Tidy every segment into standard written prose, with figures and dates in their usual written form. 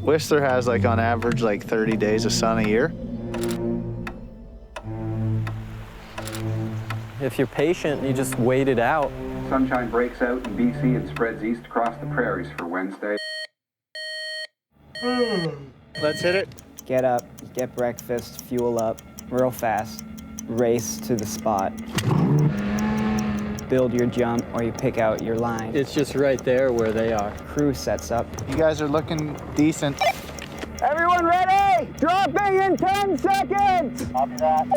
Whistler has like on average like 30 days of sun a year. If you're patient, you just wait it out. Sunshine breaks out in BC and spreads east across the prairies for Wednesday. Let's hit it. Get up, get breakfast, fuel up real fast, race to the spot. Build your jump or you pick out your line. It's just right there where they are. Crew sets up. You guys are looking decent. Everyone ready? Dropping in 10 seconds! Copy that.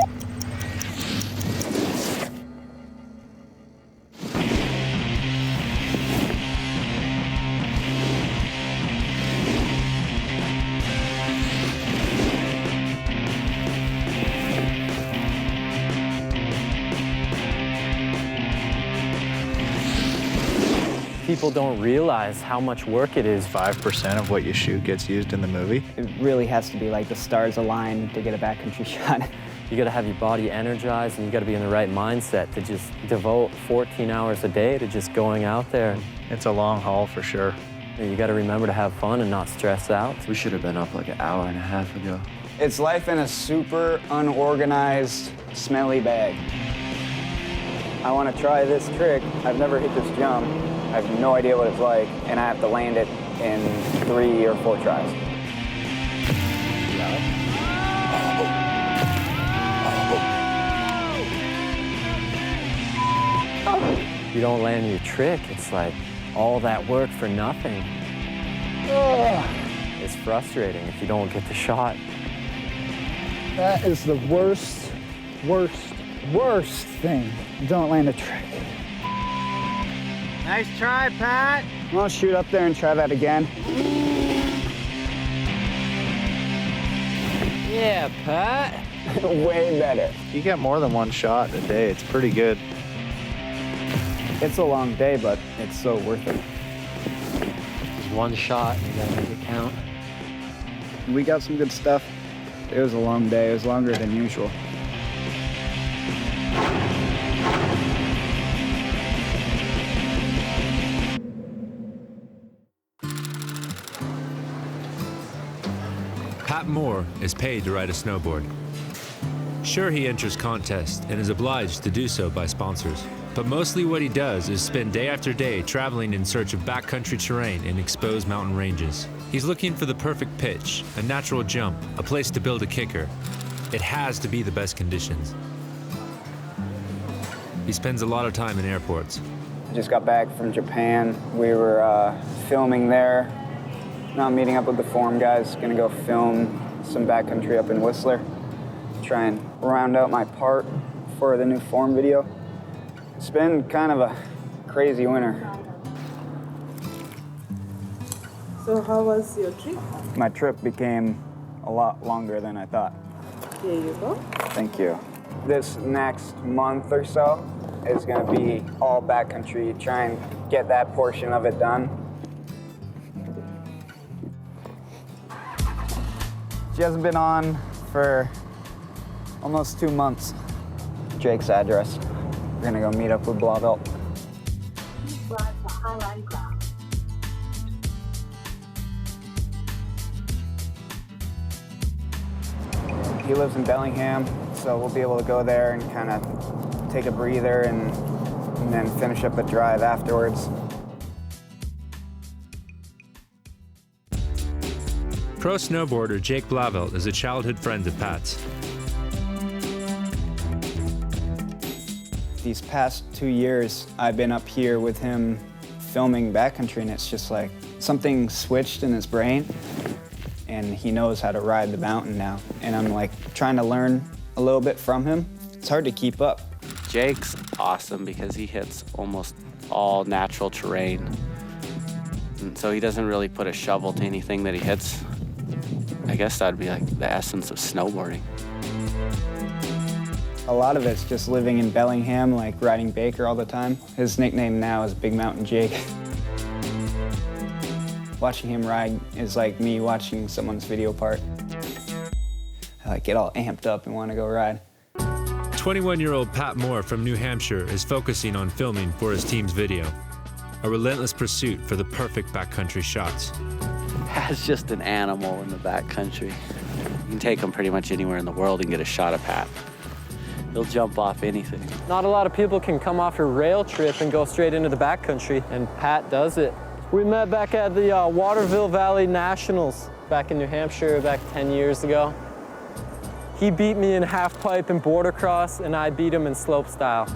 People don't realize how much work it is. 5% of what you shoot gets used in the movie. It really has to be like the stars align to get a backcountry shot. You gotta have your body energized and you gotta be in the right mindset to just devote 14 hours a day to just going out there. It's a long haul for sure. You gotta remember to have fun and not stress out. We should have been up like an hour and a half ago. It's life in a super unorganized, smelly bag. I want to try this trick. I've never hit this jump. I have no idea what it's like, and I have to land it in 3 or 4 tries. You don't land your trick, it's like all that work for nothing. It's frustrating if you don't get the shot. That is the worst thing. Don't land a trick. Nice try, Pat. I'll shoot up there and try that again. Yeah, Pat. Way better. You get more than one shot a day. It's pretty good. It's a long day, but it's so worth it. Just one shot, you gotta make it count. We got some good stuff. It was a long day. It was longer than usual. Pat Moore is paid to ride a snowboard. Sure, he enters contests and is obliged to do so by sponsors, but mostly what he does is spend day after day traveling in search of backcountry terrain in exposed mountain ranges. He's looking for the perfect pitch, a natural jump, a place to build a kicker. It has to be the best conditions. He spends a lot of time in airports. Just got back from Japan. We were filming there. Now I'm meeting up with the forum guys. Gonna go film some backcountry up in Whistler. Try and round out my part for the new forum video. It's been kind of a crazy winter. So how was your trip? My trip became a lot longer than I thought. Here you go. Thank you. This next month or so is gonna be all backcountry. Try and get that portion of it done. She hasn't been on for almost 2 months. Jake's address. We're gonna go meet up with Blauvelt. He lives in Bellingham, so we'll be able to go there and kind of take a breather and then finish up the drive afterwards. Pro snowboarder Jake Blauvelt is a childhood friend of Pat's. These past 2 years, I've been up here with him filming backcountry, and it's just like something switched in his brain, and he knows how to ride the mountain now. And I'm like trying to learn a little bit from him. It's hard to keep up. Jake's awesome because he hits almost all natural terrain. And so he doesn't really put a shovel to anything that he hits. I guess that'd be like the essence of snowboarding. A lot of it's just living in Bellingham, like riding Baker all the time. His nickname now is Big Mountain Jake. Watching him ride is like me watching someone's video part. I like get all amped up and want to go ride. 21-year-old Pat Moore from New Hampshire is focusing on filming for his team's video. A relentless pursuit for the perfect backcountry shots. Pat's just an animal in the backcountry. You can take him pretty much anywhere in the world and get a shot of Pat. He'll jump off anything. Not a lot of people can come off a rail trip and go straight into the backcountry, and Pat does it. We met back at the Waterville Valley Nationals back in New Hampshire back 10 years ago. He beat me in half pipe and border cross, and I beat him in slope style.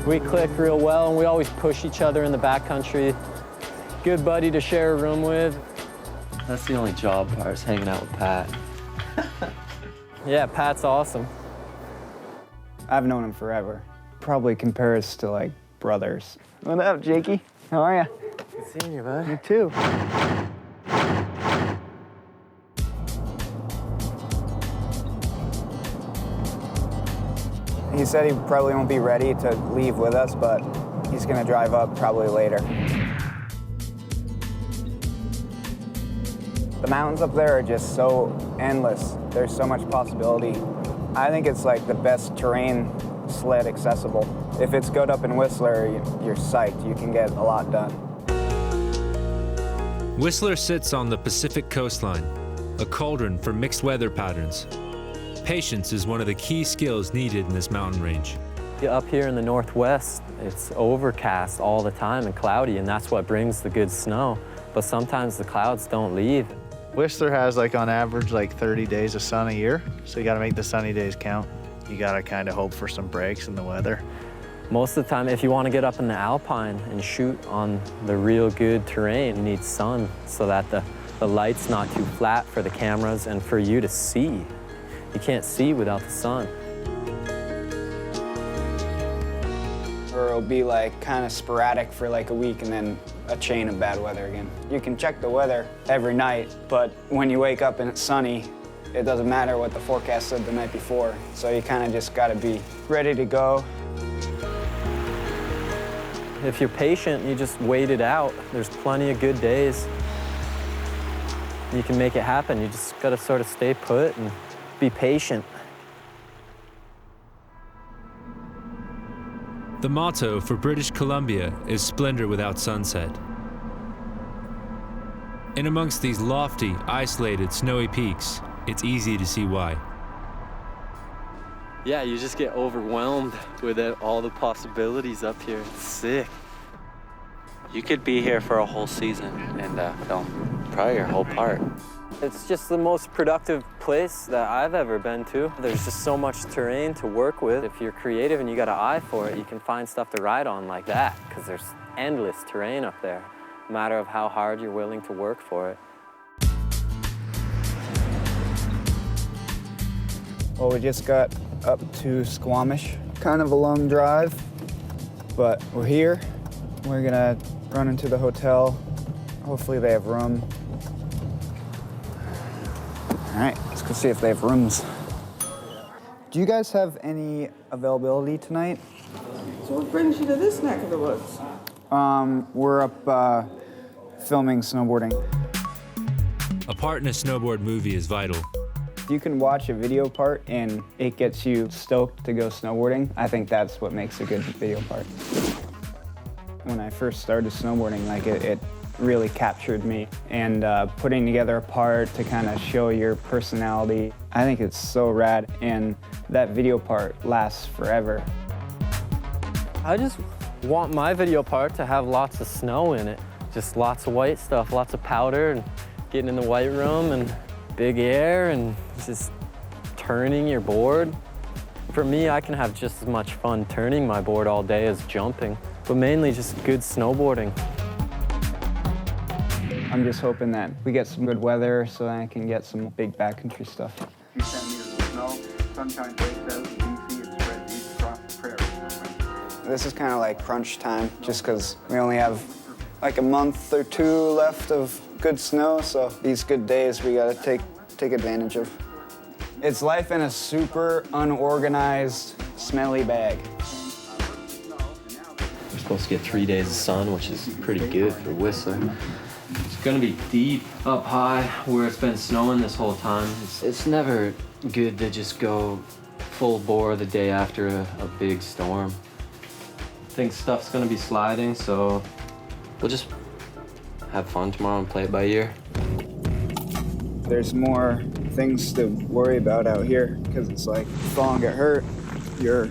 We click real well, and we always push each other in the backcountry. Good buddy to share a room with. That's the only job part, is hanging out with Pat. Yeah, Pat's awesome. I've known him forever. Probably compares to like brothers. What up, Jakey? How are ya? Good seeing you, bud. You too. He said he probably won't be ready to leave with us, but he's gonna drive up probably later. The mountains up there are just so endless. There's so much possibility. I think it's like the best terrain sled accessible. If it's good up in Whistler, you're psyched. You can get a lot done. Whistler sits on the Pacific coastline, a cauldron for mixed weather patterns. Patience is one of the key skills needed in this mountain range. Up here in the Northwest, it's overcast all the time and cloudy, and that's what brings the good snow. But sometimes the clouds don't leave. Whistler has like on average like 30 days of sun a year, so you gotta make the sunny days count. You gotta kind of hope for some breaks in the weather. Most of the time, if you want to get up in the Alpine and shoot on the real good terrain, you need sun so that the light's not too flat for the cameras and for you to see. You can't see without the sun. Or it'll be like kind of sporadic for like a week and then a chain of bad weather again. You can check the weather every night, but when you wake up and it's sunny, it doesn't matter what the forecast said the night before. So you kind of just gotta be ready to go. If you're patient, you just wait it out. There's plenty of good days. You can make it happen. You just gotta sort of stay put and be patient. The motto for British Columbia is splendor without sunset. In amongst these lofty, isolated, snowy peaks, it's easy to see why. Yeah, you just get overwhelmed with all the possibilities up here. It's sick. You could be here for a whole season and film probably your whole part. It's just the most productive place that I've ever been to. There's just so much terrain to work with. If you're creative and you got an eye for it, you can find stuff to ride on like that, because there's endless terrain up there. A matter of how hard you're willing to work for it. Well, we just got up to Squamish. Kind of a long drive, but we're here. We're gonna run into the hotel. Hopefully they have room. All right, let's go see if they have rooms. Do you guys have any availability tonight? So what brings you to this neck of the woods? We're up filming snowboarding. A part in a snowboard movie is vital. You can watch a video part and it gets you stoked to go snowboarding. I think that's what makes a good video part. When I first started snowboarding, like it really captured me. And putting together a part to kind of show your personality, I think it's so rad. And that video part lasts forever. I just want my video part to have lots of snow in it. Just lots of white stuff, lots of powder, and getting in the white room and big air and just turning your board. For me, I can have just as much fun turning my board all day as jumping, but mainly just good snowboarding. I'm just hoping that we get some good weather so that I can get some big backcountry stuff. A few centimeters of snow, sunshine breaks out in BC and spreads east across the prairies. This is kind of like crunch time, just because we only have like a month or two left of good snow, so these good days we gotta take advantage of. It's life in a super unorganized, smelly bag. We're supposed to get 3 days of sun, which is pretty good for Whistler. It's gonna be deep up high where it's been snowing this whole time. It's never good to just go full bore the day after a big storm. I think stuff's gonna be sliding, so we'll just have fun tomorrow and play it by ear. There's more things to worry about out here because it's like, fall and get hurt, you're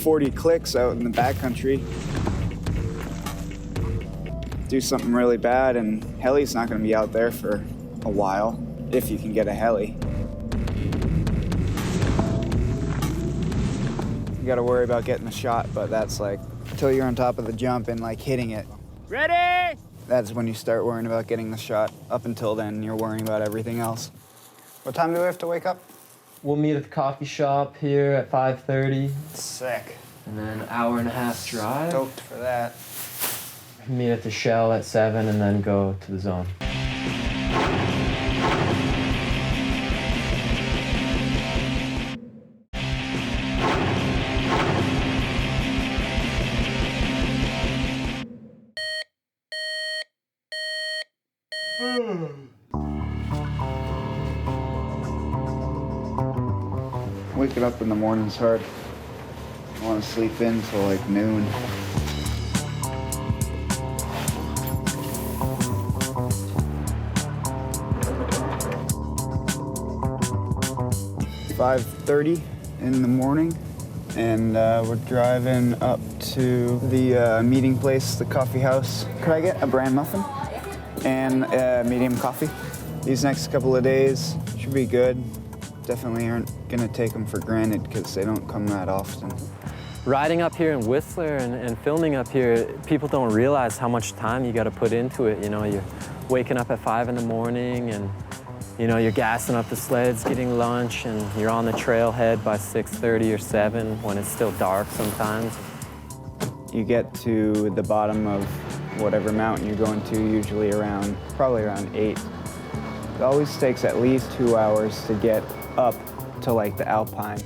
40 clicks out in the backcountry. Do something really bad and heli's not gonna be out there for a while, if you can get a heli. You gotta worry about getting the shot, but that's like, until you're on top of the jump and like hitting it. Ready? That's when you start worrying about getting the shot. Up until then, you're worrying about everything else. What time do we have to wake up? We'll meet at the coffee shop here at 5:30. Sick. And then an hour and a half drive. Stoked for that. Meet at the Shell at 7 and then go to the zone. Waking up in the morning's hard. I want to sleep in till like noon. "5:30 in the morning, and we're driving up to the meeting place, the coffee house. Could I get a bran muffin and medium coffee? These next couple of days should be good. Definitely aren't gonna take them for granted because they don't come that often. Riding up here in Whistler and filming up here, people don't realize how much time you got to put into it. You know, you're waking up at 5 in the morning and, you know, you're gassing up the sleds, getting lunch, and you're on the trailhead by 6:30 or 7 when it's still dark sometimes. You get to the bottom of whatever mountain you're going to, usually probably around 8. It always takes at least 2 hours to get up to like the Alpine.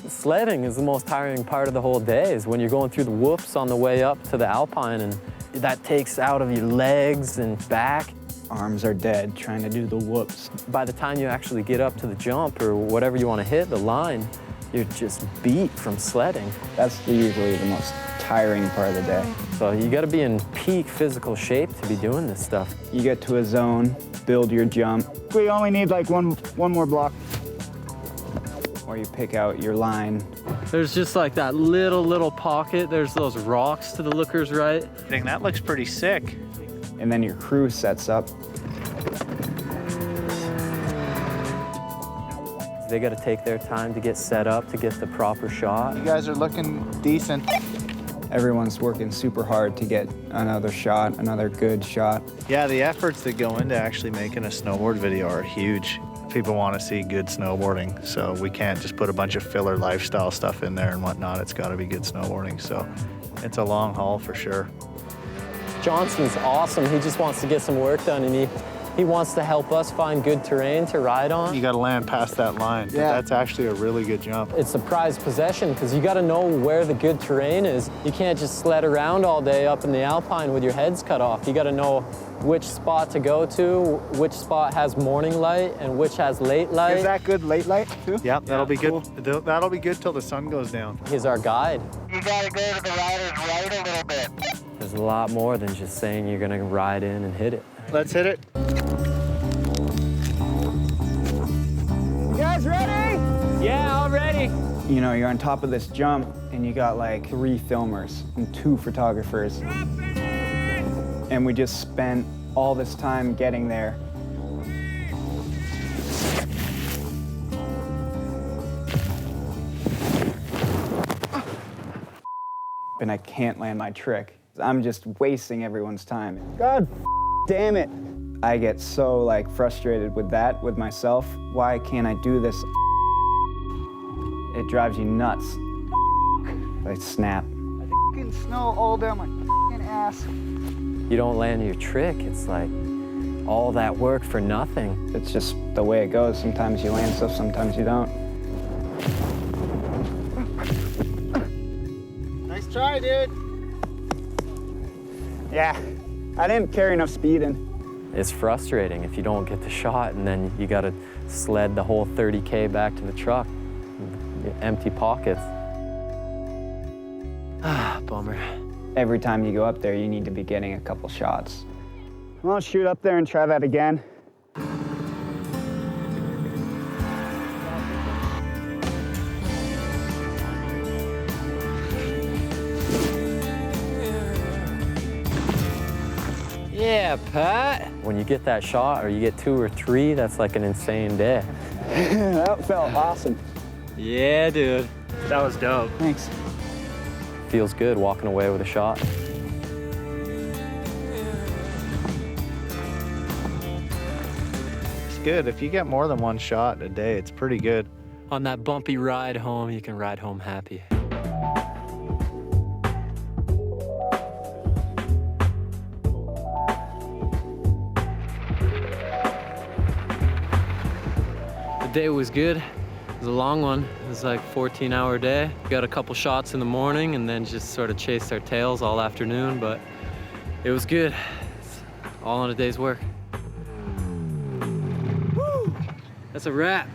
Sledding is the most tiring part of the whole day, is when you're going through the whoops on the way up to the Alpine, and that takes out of your legs and back. Arms are dead trying to do the whoops. By the time you actually get up to the jump or whatever you want to hit, the line, you're just beat from sledding. That's usually the most tiring part of the day. So you got to be in peak physical shape to be doing this stuff. You get to a zone, build your jump. We only need like one more block. Or you pick out your line. There's just like that little pocket. There's those rocks to the looker's right. I think that looks pretty sick. And then your crew sets up. They got to take their time to get set up to get the proper shot. You guys are looking decent. Everyone's working super hard to get another shot, another good shot. Yeah, the efforts that go into actually making a snowboard video are huge. People want to see good snowboarding, so we can't just put a bunch of filler lifestyle stuff in there and whatnot. It's got to be good snowboarding, so it's a long haul for sure. Johnson's awesome. He just wants to get some work done, and he wants to help us find good terrain to ride on. You got to land past that line. Yeah. That's actually a really good jump. It's a prized possession because you got to know where the good terrain is. You can't just sled around all day up in the Alpine with your heads cut off. You got to know which spot to go to, which spot has morning light and which has late light. Is that good late light too? Yep, that'll be cool. good. That'll be good till the sun goes down. He's our guide. You gotta go to the rider's right a little bit. There's a lot more than just saying you're gonna ride in and hit it. Let's hit it. You guys ready? Yeah, all ready. You know, you're on top of this jump and you got like 3 filmers and 2 photographers. And we just spent all this time getting there. And I can't land my trick. I'm just wasting everyone's time. God damn it. I get so like frustrated with that, with myself. Why can't I do this? It drives you nuts. I snap. Fucking snow all down my fucking ass. You don't land your trick, it's like all that work for nothing. It's just the way it goes. Sometimes you land stuff, sometimes you don't. Nice try, dude. Yeah, I didn't carry enough speed in. It's frustrating if you don't get the shot and then you gotta sled the whole 30K back to the truck. Empty pockets. Ah, bummer. every time you go up there, you need to be getting a couple shots. I'll shoot up there and try that again. Yeah, Pat. When you get that shot or you get 2 or 3, that's like an insane day. That felt awesome. Yeah, dude. That was dope. Thanks. Feels good walking away with a shot. It's good. If you get more than 1 shot a day, it's pretty good. On that bumpy ride home, you can ride home happy. The day was good. It was a long one. It was like a 14-hour day. We got a couple shots in the morning and then just sort of chased our tails all afternoon, but it was good. It's all in a day's work. Woo! That's a wrap.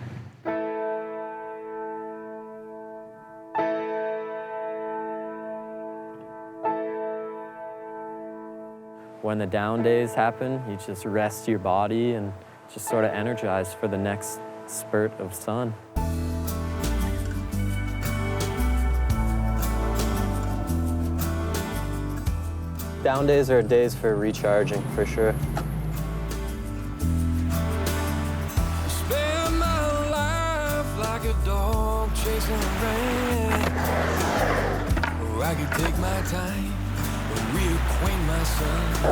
When the down days happen, you just rest your body and just sort of energize for the next spurt of sun. Down days are days for recharging, for sure. Spend my life like a dog chasing rain. Or I could take my time and reacquaint myself.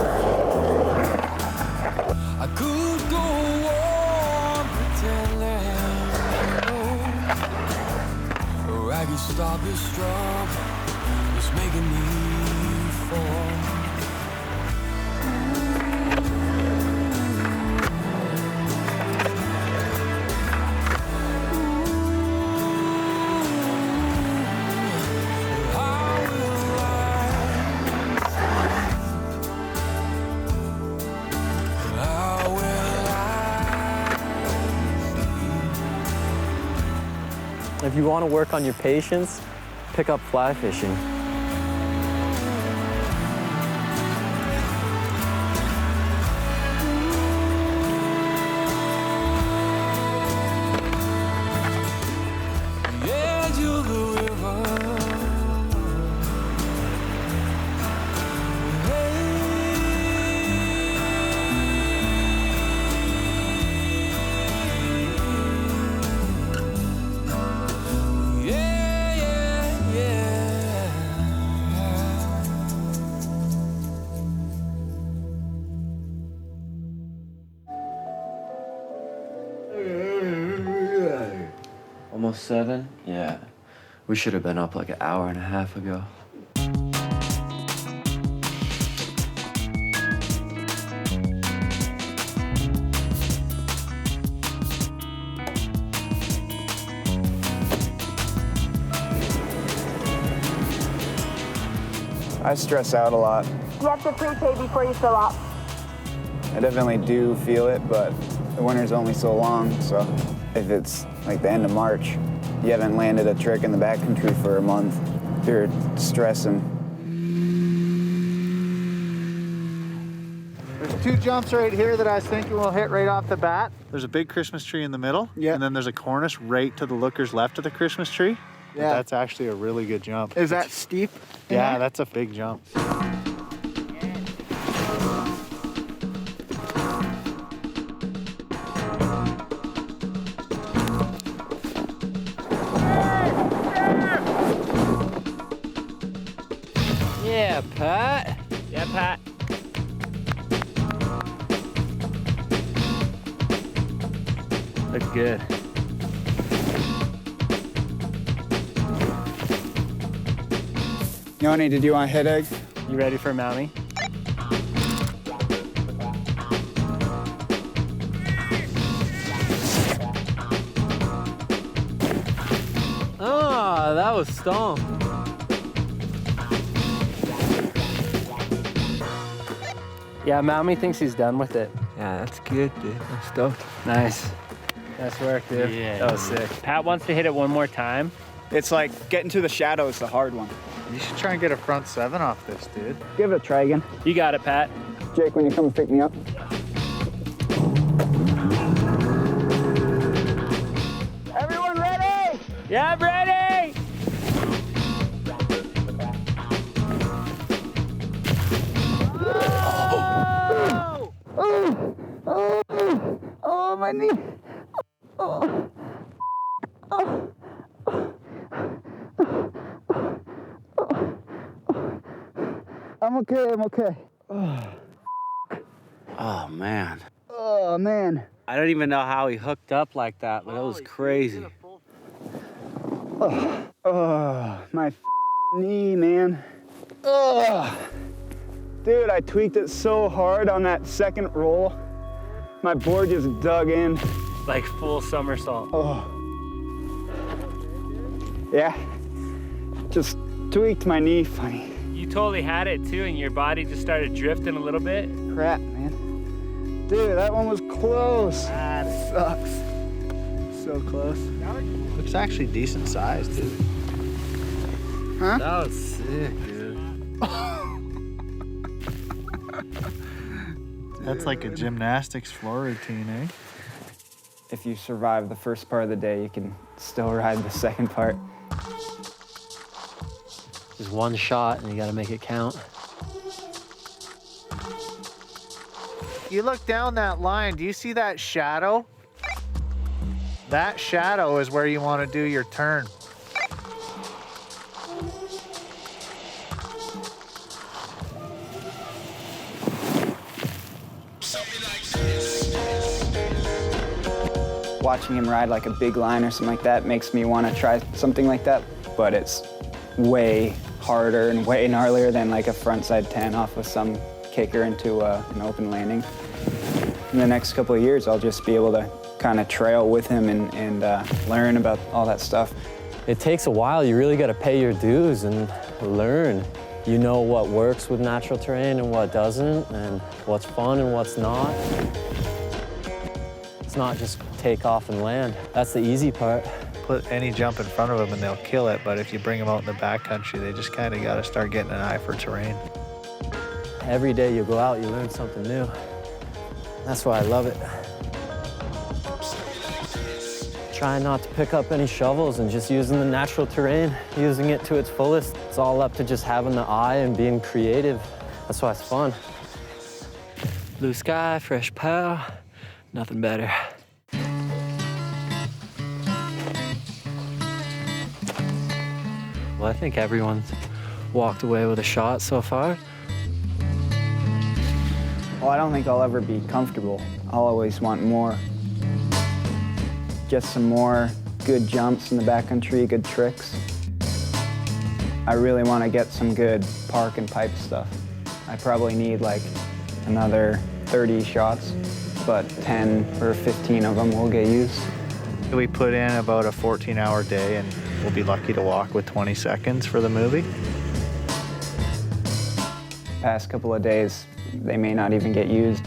I could go on pretending, or I could stop this struggle that's making me fall. If you want to work on your patience, pick up fly fishing. Almost 7? Yeah. We should have been up like an hour and a half ago. I stress out a lot. You have to prepay before you fill up. I definitely do feel it, but the winter's only so long, so if it's like the end of March, you haven't landed a trick in the backcountry for a month, you're stressing. There's 2 jumps right here that I was thinking we'll hit right off the bat. There's a big Christmas tree in the middle, and then there's a cornice right to the looker's left of the Christmas tree. Yeah. That's actually a really good jump. Is that steep? Yeah, that's a big jump. Yeah, Pat. Yeah, Pat. Look good. Yoni, did you want a head egg? You ready for Mountie? Oh, that was stomp. Yeah, Mountie thinks he's done with it. Yeah, that's good, dude. I'm stoked. Nice. Nice work, dude. Yeah. That was sick. Pat wants to hit it one more time. It's like getting to the shadow is the hard one. You should try and get a front 7 off this, dude. Give it a try again. You got it, Pat. Jake, when you come and pick me up. Everyone ready? Yeah, I'm ready! Oh, my knee. I'm okay. Oh, man. Oh, man. I don't even know how he hooked up like that, but it was crazy. Oh, my knee, man. Oh, dude, I tweaked it so hard on that second roll. My board just dug in. Like full somersault. Oh. Yeah. Just tweaked my knee funny. You totally had it too, and your body just started drifting a little bit. Crap, man. Dude, that one was close. That sucks. So close. Looks actually decent size, dude. Huh? That was sick, dude. That's like a gymnastics floor routine, eh? If you survive the first part of the day, you can still ride the second part. Just one shot and you gotta make it count. You look down that line, do you see that shadow? That shadow is where you want to do your turn. Watching him ride like a big line or something like that makes me want to try something like that, but it's way harder and way gnarlier than like a frontside 10 off of some kicker into an open landing. In the next couple of years, I'll just be able to kind of trail with him and learn about all that stuff. It takes a while. You really got to pay your dues and learn. You know what works with natural terrain and what doesn't, and what's fun and what's not. It's not just take off and land. That's the easy part. Put any jump in front of them and they'll kill it, but if you bring them out in the backcountry, they just kind of got to start getting an eye for terrain. Every day you go out, you learn something new. That's why I love it. Trying not to pick up any shovels and just using the natural terrain, using it to its fullest. It's all up to just having the eye and being creative. That's why it's fun. Blue sky, fresh power, nothing better. Well, I think everyone's walked away with a shot so far. Well, I don't think I'll ever be comfortable. I'll always want more. Just some more good jumps in the backcountry, good tricks. I really want to get some good park and pipe stuff. I probably need like another 30 shots, but 10 or 15 of them will get used. We put in about a 14-hour day and we'll be lucky to walk with 20 seconds for the movie. Past couple of days, they may not even get used.